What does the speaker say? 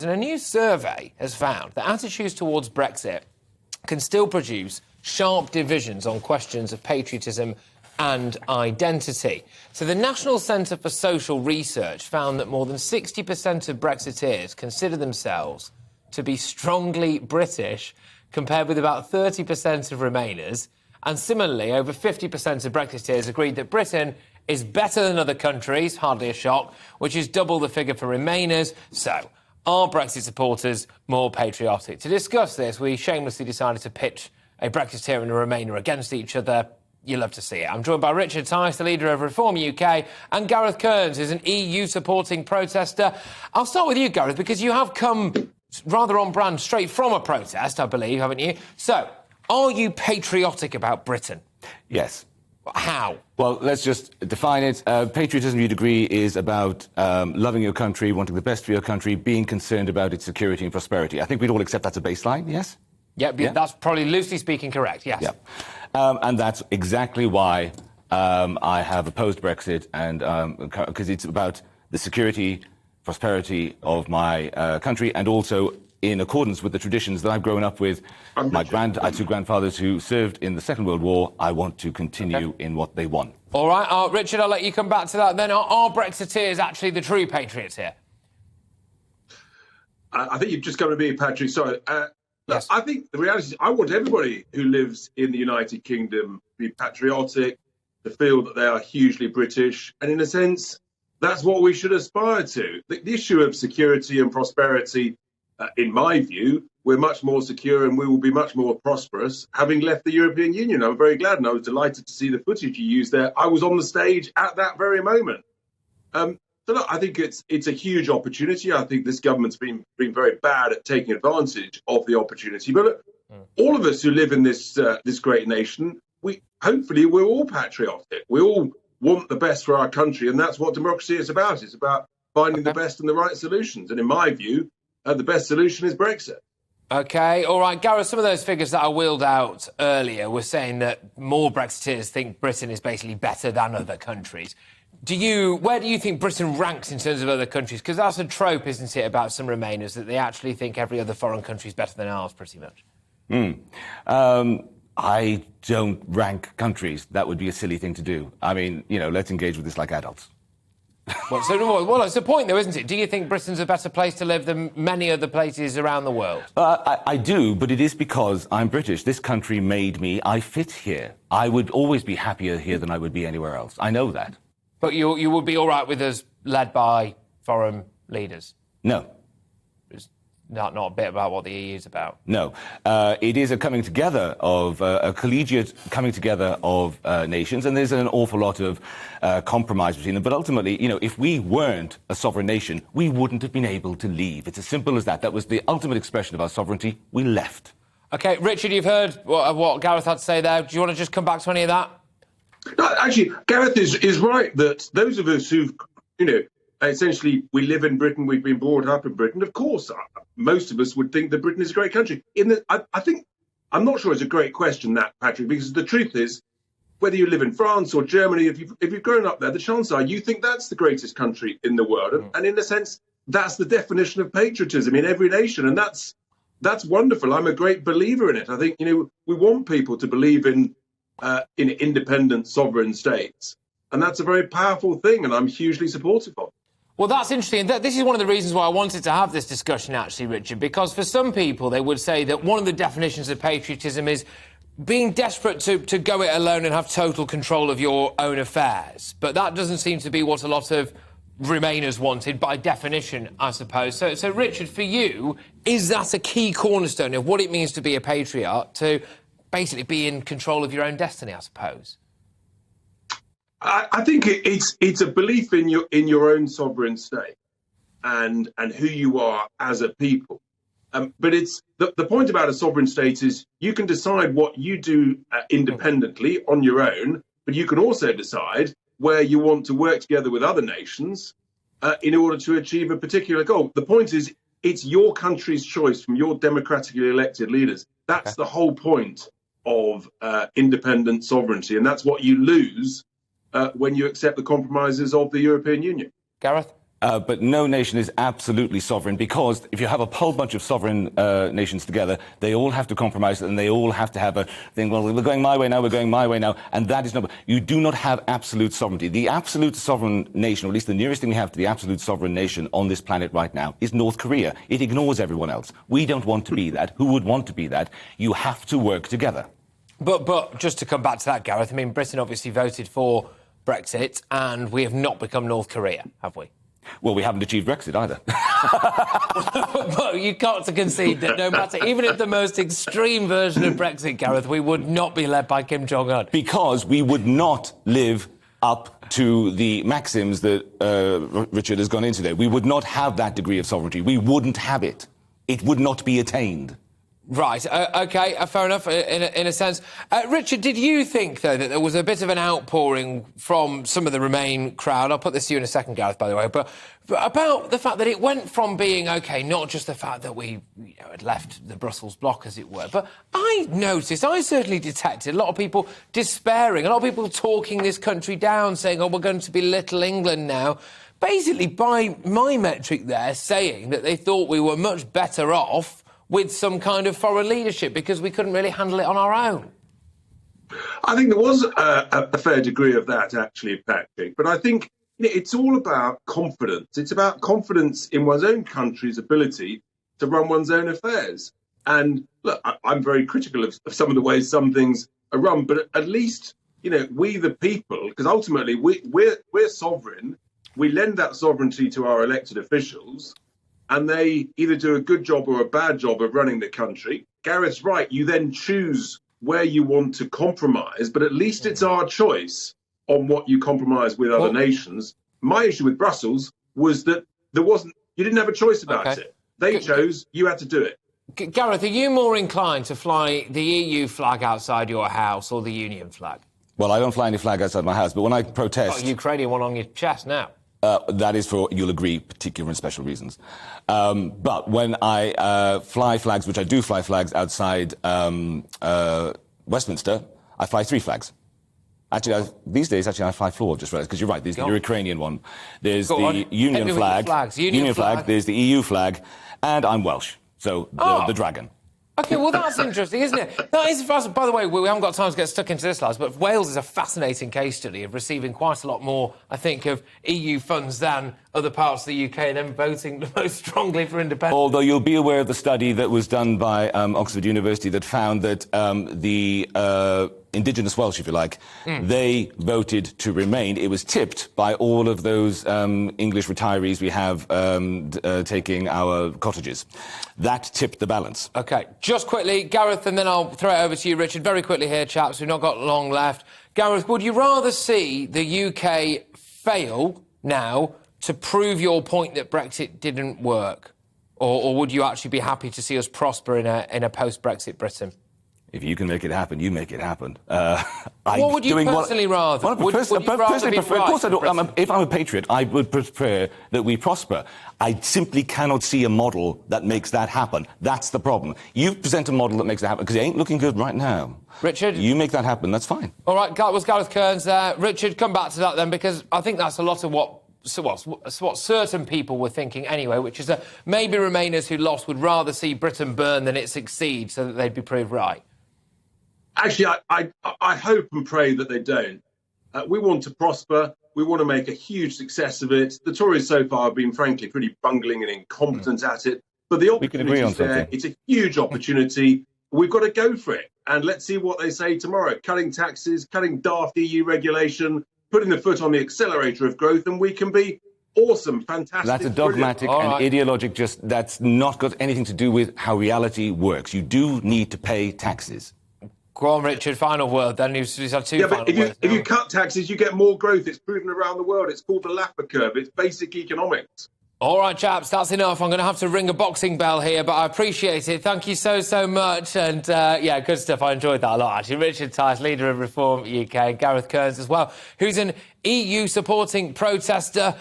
And a new survey has found that attitudes towards Brexit can still produce sharp divisions on questions of patriotism and identity. So the National Centre for Social Research found that more than 60% of Brexiteers consider themselves to be strongly British, compared with about 30% of Remainers. And similarly, over 50% of Brexiteers agreed that Britain is better than other countries, hardly a shock, which is double the figure for Remainers. So, are Brexit supporters more patriotic? To discuss this, we shamelessly decided to pitch a Brexiteer and a Remainer against each other. You love to see it. I'm joined by Richard Tice, the leader of Reform UK, and Gareth Kearns, who's an EU-supporting protester. I'll start with you, Gareth, because you have come rather on brand straight from a protest, I believe, haven't you? So, are you patriotic about Britain? Yes. How? Well, let's just define it. Patriotism, you'd agree, is about loving your country, wanting the best for your country, being concerned about its security and prosperity. I think we'd all accept that's a baseline, yes? Yeah. That's probably loosely speaking correct, yes. Yeah. And that's exactly why I have opposed Brexit, and because it's about the security, prosperity of my country, and also in accordance with the traditions that I've grown up with. I had two grandfathers who served in the Second World War. I want to continue in what they won. All right, Richard, I'll let you come back to that then. Are Brexiteers actually the true patriots here? I think you've just got to be a patriot. Sorry. Yes. I think the reality is I want everybody who lives in the United Kingdom to be patriotic, to feel that they are hugely British. And in a sense, that's what we should aspire to. The issue of security and prosperity, in my view, we're much more secure and we will be much more prosperous having left the European Union. I'm very glad, and I was delighted to see the footage you used there. I was on the stage at that very moment. So look, I think it's a huge opportunity. I think this government's been very bad at taking advantage of the opportunity. But look, all of us who live in this great nation, hopefully we're all patriotic. We all want the best for our country, and that's what democracy is about. It's about finding the best and the right solutions. And in my view, the best solution is Brexit. OK, all right. Gareth, some of those figures that I wheeled out earlier were saying that more Brexiteers think Britain is basically better than other countries. Where do you think Britain ranks in terms of other countries? Because that's a trope, isn't it, about some Remainers, that they actually think every other foreign country is better than ours, pretty much. I don't rank countries. That would be a silly thing to do. I mean, let's engage with this like adults. Well, it's the point, though, isn't it? Do you think Britain's a better place to live than many other places around the world? I do, but it is because I'm British. This country made me. I fit here. I would always be happier here than I would be anywhere else. I know that. But you would be all right with us led by foreign leaders? No. It's not a bit about what the EU is about? No. It is a coming together of, a collegiate coming together of nations, and there's an awful lot of compromise between them. But ultimately, if we weren't a sovereign nation, we wouldn't have been able to leave. It's as simple as that. That was the ultimate expression of our sovereignty. We left. OK, Richard, you've heard what Gareth had to say there. Do you want to just come back to any of that? No, actually, Gareth is right that those of us who've, essentially we live in Britain, we've been brought up in Britain. Of course, most of us would think that Britain is a great country. I think, I'm not sure it's a great question, that, Patrick, because the truth is, whether you live in France or Germany, if you've grown up there, the chances are you think that's the greatest country in the world. And in a sense, that's the definition of patriotism in every nation. And that's wonderful. I'm a great believer in it. I think, we want people to believe in independent sovereign states. And that's a very powerful thing, and I'm hugely supportive of it. Well, that's interesting. This is one of the reasons why I wanted to have this discussion, actually, Richard, because for some people, they would say that one of the definitions of patriotism is being desperate to go it alone and have total control of your own affairs. But that doesn't seem to be what a lot of Remainers wanted, by definition, I suppose. So, Richard, for you, is that a key cornerstone of what it means to be a patriot, to basically be in control of your own destiny, I suppose? I think it's a belief in your own sovereign state and who you are as a people. But it's the point about a sovereign state is you can decide what you do independently on your own, but you can also decide where you want to work together with other nations in order to achieve a particular goal. The point is, it's your country's choice from your democratically elected leaders. That's the whole point of independent sovereignty, and that's what you lose when you accept the compromises of the European Union. Gareth? But no nation is absolutely sovereign, because if you have a whole bunch of sovereign nations together, they all have to compromise, and they all have to have a thing, well, we're going my way now, we're going my way now, and that is not... You do not have absolute sovereignty. The absolute sovereign nation, or at least the nearest thing we have to the absolute sovereign nation on this planet right now, is North Korea. It ignores everyone else. We don't want to be that. Who would want to be that? You have to work together. But just to come back to that, Gareth, I mean, Britain obviously voted for Brexit, and we have not become North Korea, have we? Well, we haven't achieved Brexit either. But you got to concede that no matter, even if the most extreme version of Brexit, Gareth, we would not be led by Kim Jong-un. Because we would not live up to the maxims that Richard has gone into there. We would not have that degree of sovereignty. We wouldn't have it. It would not be attained. Right, OK, fair enough, in a sense. Richard, did you think, though, that there was a bit of an outpouring from some of the Remain crowd? I'll put this to you in a second, Gareth, by the way, but about the fact that it went from being, OK, not just the fact that we had left the Brussels bloc, as it were, but I certainly detected a lot of people despairing, a lot of people talking this country down, saying, oh, we're going to be Little England now. Basically, by my metric there, saying that they thought we were much better off with some kind of foreign leadership because we couldn't really handle it on our own. I think there was a fair degree of that, actually, Patrick. But I think it's all about confidence. It's about confidence in one's own country's ability to run one's own affairs. And look, I'm very critical of some of the ways some things are run, but at least, we the people, because ultimately we're sovereign, we lend that sovereignty to our elected officials, and they either do a good job or a bad job of running the country. Gareth's right, you then choose where you want to compromise, but at least it's our choice on what you compromise with other nations. My issue with Brussels was that you didn't have a choice about it. They chose, you had to do it. Gareth, are you more inclined to fly the EU flag outside your house or the Union flag? Well, I don't fly any flag outside my house, but when I protest... Got a Ukrainian one on your chest now. That is for, you'll agree, particular and special reasons. But when I fly flags, which I do fly flags outside Westminster, I fly 3 flags. Actually, these days, I fly 4, just realised, because you're right, there's the Ukrainian one. There's the Union flag, there's the EU flag, and I'm Welsh, so the dragon. OK, well, that's interesting, isn't it? That is fascinating. By the way, we haven't got time to get stuck into this, lads, but Wales is a fascinating case study of receiving quite a lot more, I think, of EU funds than other parts of the UK, and then voting the most strongly for independence. Although you'll be aware of the study that was done by Oxford University that found that the indigenous Welsh, if you like, they voted to remain. It was tipped by all of those English retirees we have taking our cottages. That tipped the balance. OK, just quickly, Gareth, and then I'll throw it over to you, Richard. Very quickly here, chaps. We've not got long left. Gareth, would you rather see the UK fail now to prove your point that Brexit didn't work? Or would you actually be happy to see us prosper in a post-Brexit Britain? If you can make it happen, you make it happen. What would you personally rather? Would you rather be of course, right if I'm a patriot, I would prefer that we prosper. I simply cannot see a model that makes that happen. That's the problem. You present a model that makes that happen, because it ain't looking good right now. Richard? You make that happen, that's fine. All right, that was Gareth Kearns there. Richard, come back to that then, because I think that's a lot of what certain people were thinking anyway, which is that maybe Remainers who lost would rather see Britain burn than it succeed so that they'd be proved right. Actually, I hope and pray that they don't. We want to prosper. We want to make a huge success of it. The Tories so far have been, frankly, pretty bungling and incompetent at it. But the opportunity is there. It's a huge opportunity. We've got to go for it. And let's see what they say tomorrow. Cutting taxes, cutting daft EU regulation, putting the foot on the accelerator of growth, and we can be awesome, fantastic. That's a dogmatic and ideologic, that's not got anything to do with how reality works. You do need to pay taxes. Go on, Richard, final word. Then you've had two final words. If you cut taxes, you get more growth. It's proven around the world. It's called the Laffer curve. It's basic economics. All right, chaps, that's enough. I'm going to have to ring a boxing bell here, but I appreciate it. Thank you so much. And, yeah, good stuff. I enjoyed that a lot, actually. Richard Tice, leader of Reform UK, and Gareth Kearns as well, who's an EU-supporting protester.